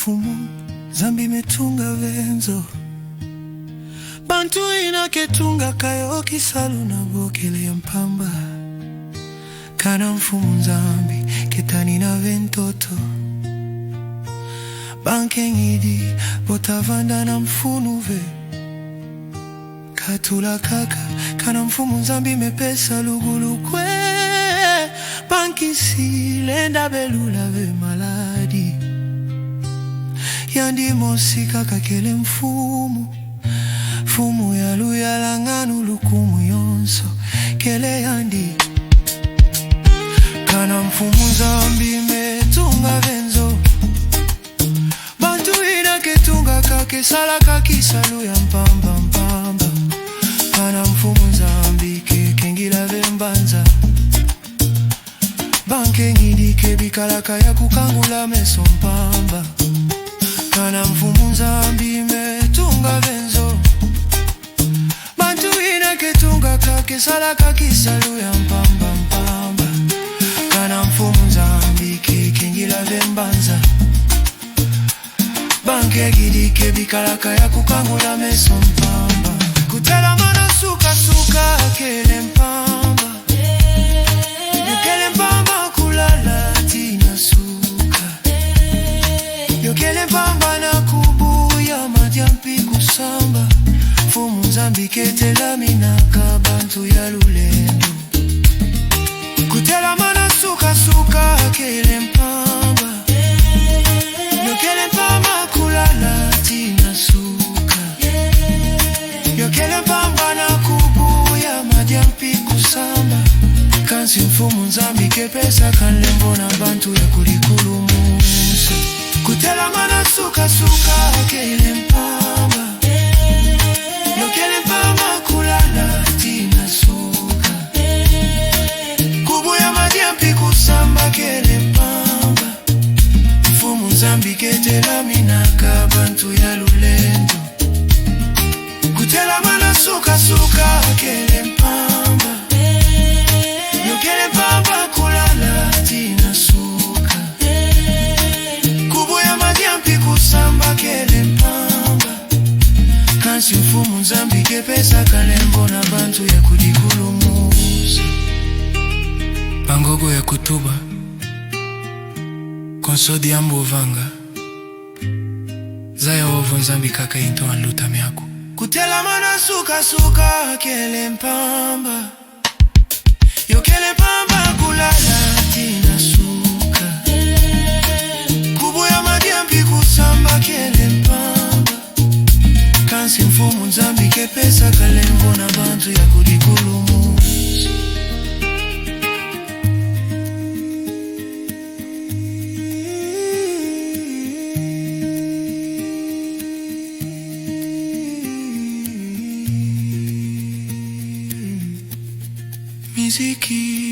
mfumu zambi metunga venzo bantu inaketunga kayo kisalu na bokele ya mpamba kana mfumu zambi ketani na ventoto banke ngidi botavanda na mfunuve katula kaka kana mfumu zambi mepesa lugulu kwe banki silenda belula ve maladi yandi mosika kakele mfumu fumu ya luya langanu lukumu yonso kele yandi kana mfumu zambi metunga venzo bantu ina ketunga kake sala kakisalu ya mpamba mpamba kana mfumu zambi kengila vembanza banke ngidi kebikalaka ya kukangula meso mpamba kana mfumu zambi metunga venzo bantu ina ketunga kake sala kakisalu ya mpamba mpamba kana mfumu zambi kengila vembanza banke ngidi kebikalaka ya kukangula meso mpamba kutela mana suka suka kele mpamba yokele mpamba kulala tina suka yokele mpamba na kubuya madiampi kusamba fumu zambi ketela minaka bantu ya lulendo kutela mana suka suka kele mpamba yokele mpamba kulala tina suka yokele mpamba na kubuya madiampi kusamba kansi mfumu zambi kepesa kanlembo na bantu ya kulikulumusa kutela mana suka suka kele mpamba yokele mpamba kulala tina suka kubuya madiampi kusamba kele mpamba mfumu zambi ketela minaka bantu ya lulendo kutela mana suka suka kele mpamba yokele mpamba kulala tina suka kubuya madiampi kusamba kele mpamba kansi mfumu zambi kepesa kalembo na bantu ya kujikulumusa bangogo ya kutuba konsodi ambo vanga zaya ovo nzambi kaka into anluta miaku kutela mana suka suka kele mpamba yokele mpamba kulala tina suka kubuya madiampi kusamba kele mpamba kansi mfumu nzambi kepesa kalembo na bantu ya kudikulumusa miziki